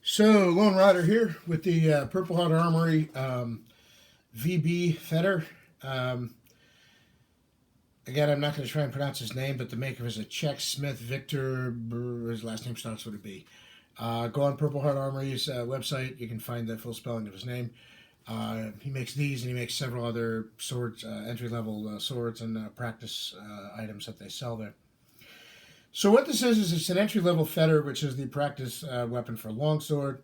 So, Lone Rider here with the Purple Heart Armory VB Fetter. Um, Again, I'm not going to try and pronounce his name, but the maker is a Czech Smith Victor. His last name starts with a B. Go on Purple Heart Armory's website. You can find the full spelling of his name. He makes these and he makes several other swords, entry level swords and practice items that they sell there. So what this is it's an entry level fetter, which is the practice weapon for longsword.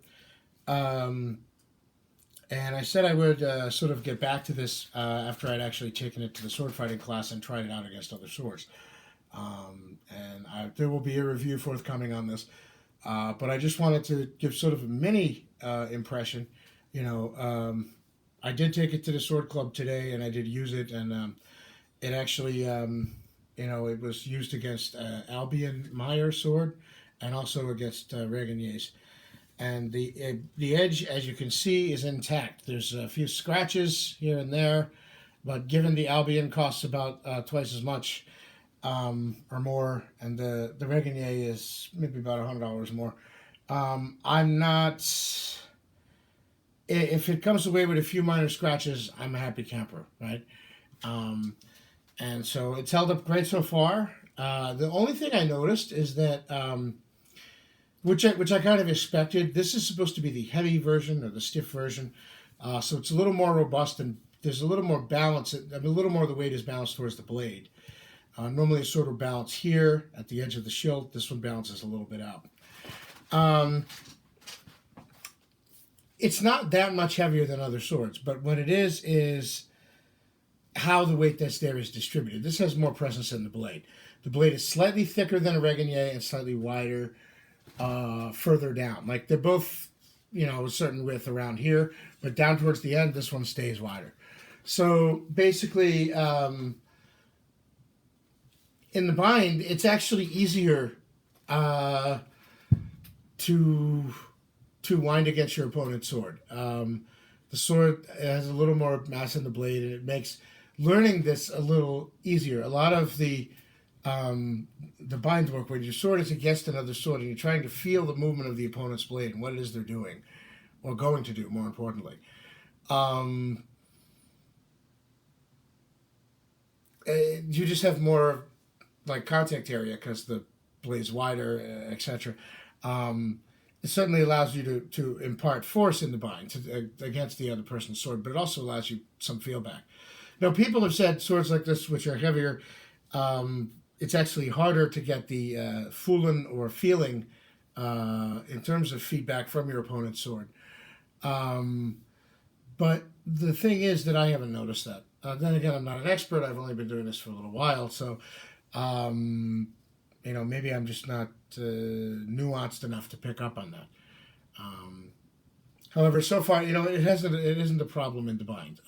And I said I would sort of get back to this after I'd actually taken it to the sword fighting class and tried it out against other swords. There will be a review forthcoming on this. But I just wanted to give sort of a mini impression. I did take it to the sword club today, and I did use it, and it actually, it was used against Albion Meyer sword, and also against Reganier's. And the edge, as you can see, is intact. There's a few scratches here and there, but given the Albion costs about twice as much or more, and the Reginier is maybe about $100 more. I'm not. If it comes away with a few minor scratches, I'm a happy camper, right? And so it's held up great so far. The only thing I noticed is that, which I kind of expected, this is supposed to be the heavy version or the stiff version, so it's a little more robust and there's a little more balance. A little more of the weight is balanced towards the blade. Normally a sword will balance here at the edge of the shield. This one balances a little bit out. It's not that much heavier than other swords, but what it is how the weight that's there is distributed. This has more presence in the blade. The blade is slightly thicker than a Reginier and slightly wider further down. Like they're both, a certain width around here, but down towards the end, this one stays wider. So basically, in the bind, it's actually easier to wind against your opponent's sword. The sword has a little more mass in the blade, and it makes learning this a little easier. A lot of the bind work where your sword is against another sword, and you're trying to feel the movement of the opponent's blade and what it is they're doing, or going to do, more importantly. You just have more like contact area because the blade's wider, etc. It certainly allows you to impart force in the bind against the other person's sword, but it also allows you some feel back. Now, people have said swords like this, which are heavier, it's actually harder to get the fühlen or feeling in terms of feedback from your opponent's sword. But the thing is that I haven't noticed that. Then again, I'm not an expert. I've only been doing this for a little while, so maybe I'm just not nuanced enough to pick up on that. However, so far, it isn't a problem in the bind.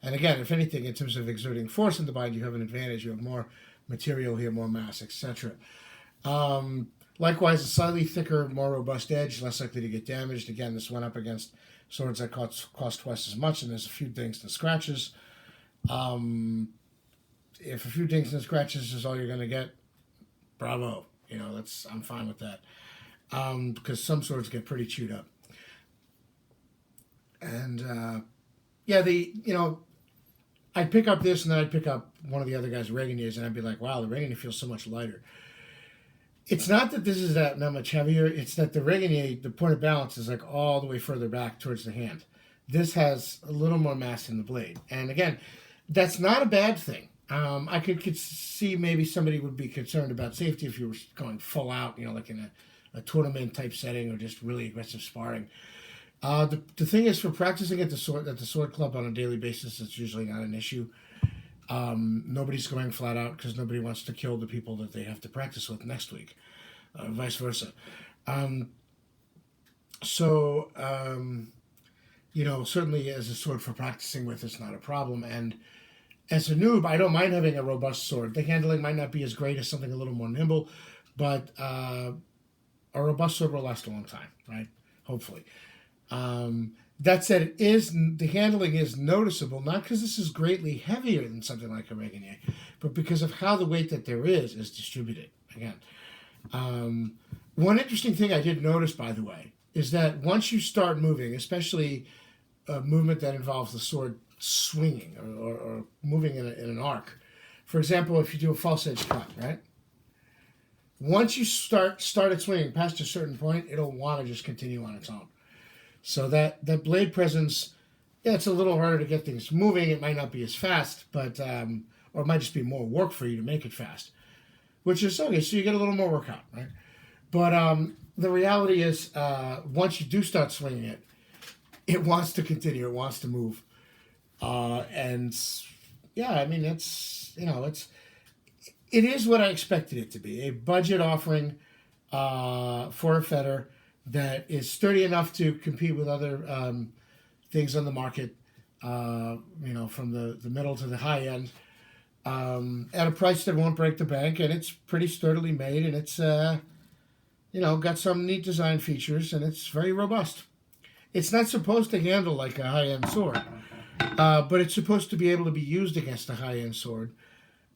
And again, if anything, in terms of exerting force in the bind, you have an advantage. You have more material here, more mass, etc. Likewise, a slightly thicker, more robust edge, less likely to get damaged. Again, this went up against swords that cost twice as much, and there's a few dings and scratches. If a few dings and scratches is all you're going to get, bravo. I'm fine with that. Because some swords get pretty chewed up. And, I'd pick up this and then I'd pick up one of the other guys' Reginiers and I'd be like, wow, the Reginier feels so much lighter. It's not that this is that much heavier. It's that the Reginier, the point of balance is like all the way further back towards the hand. This has a little more mass in the blade. And again, that's not a bad thing. I could see maybe somebody would be concerned about safety if you were going full out, like in a tournament type setting or just really aggressive sparring. The thing is, for practicing at the sword club on a daily basis, it's usually not an issue. Nobody's going flat out because nobody wants to kill the people that they have to practice with next week, vice versa. Certainly as a sword for practicing with, it's not a problem. And as a noob, I don't mind having a robust sword. The handling might not be as great as something a little more nimble, but a robust sword will last a long time, right? Hopefully. That said, the handling is noticeable, not because this is greatly heavier than something like a Reginier, but because of how the weight that there is distributed. Again, one interesting thing I did notice, by the way, is that once you start moving, especially a movement that involves the sword swinging or moving in an arc. For example, if you do a false edge cut, right? Once you started swinging past a certain point, it'll want to just continue on its own. So that blade presence, yeah, it's a little harder to get things moving. It might not be as fast, but or it might just be more work for you to make it fast, which is okay. So you get a little more workout, right? But the reality is, once you do start swinging it, it wants to continue. It wants to move, and yeah, I mean, it is what I expected it to be, a budget offering for a Feder that is sturdy enough to compete with other things on the market, from the middle to the high end, at a price that won't break the bank, and it's pretty sturdily made, and it's got some neat design features, and it's very robust. It's not supposed to handle like a high-end sword, but it's supposed to be able to be used against a high-end sword.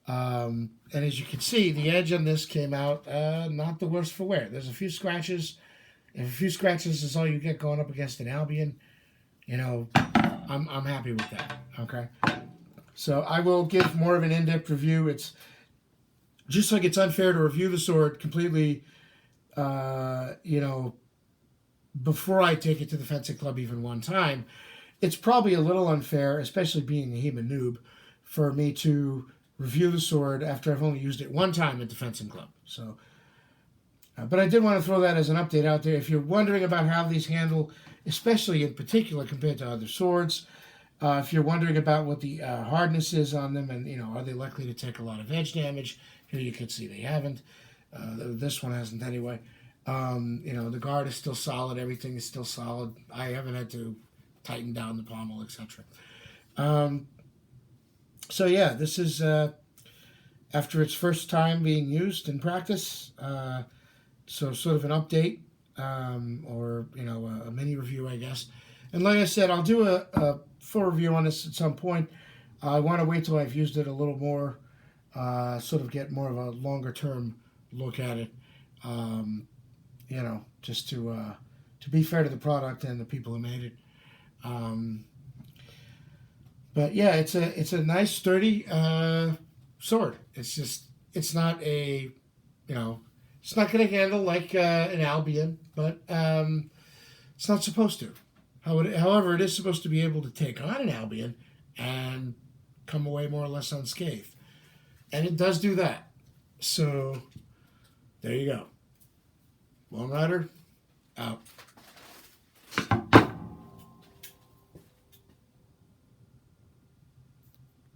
And as you can see, the edge on this came out not the worst for wear. There's a few scratches. If a few scratches is all you get going up against an Albion, I'm happy with that. Okay, so I will give more of an in-depth review. It's just like it's unfair to review the sword completely, before I take it to the fencing club even one time. It's probably a little unfair, especially being a HEMA noob, for me to review the sword after I've only used it one time at the fencing club. So, but I did want to throw that as an update out there. If you're wondering about how these handle, especially in particular compared to other swords, if you're wondering about what the hardness is on them, and are they likely to take a lot of edge damage, here you can see they haven't. This one hasn't anyway. The guard is still solid. Everything is still solid. I haven't had to tighten down the pommel, etc. So yeah, this is after its first time being used in practice. So sort of an update, or a mini review, I guess. And like I said, I'll do a full review on this at some point. I want to wait till I've used it a little more, sort of get more of a longer term look at it. Just to be fair to the product and the people who made it. But yeah, it's a nice sturdy sword. It's not a, it's not going to handle like an Albion, but it's not supposed to. However, it is supposed to be able to take on an Albion and come away more or less unscathed, and it does do that. So there you go. Lone Rider out.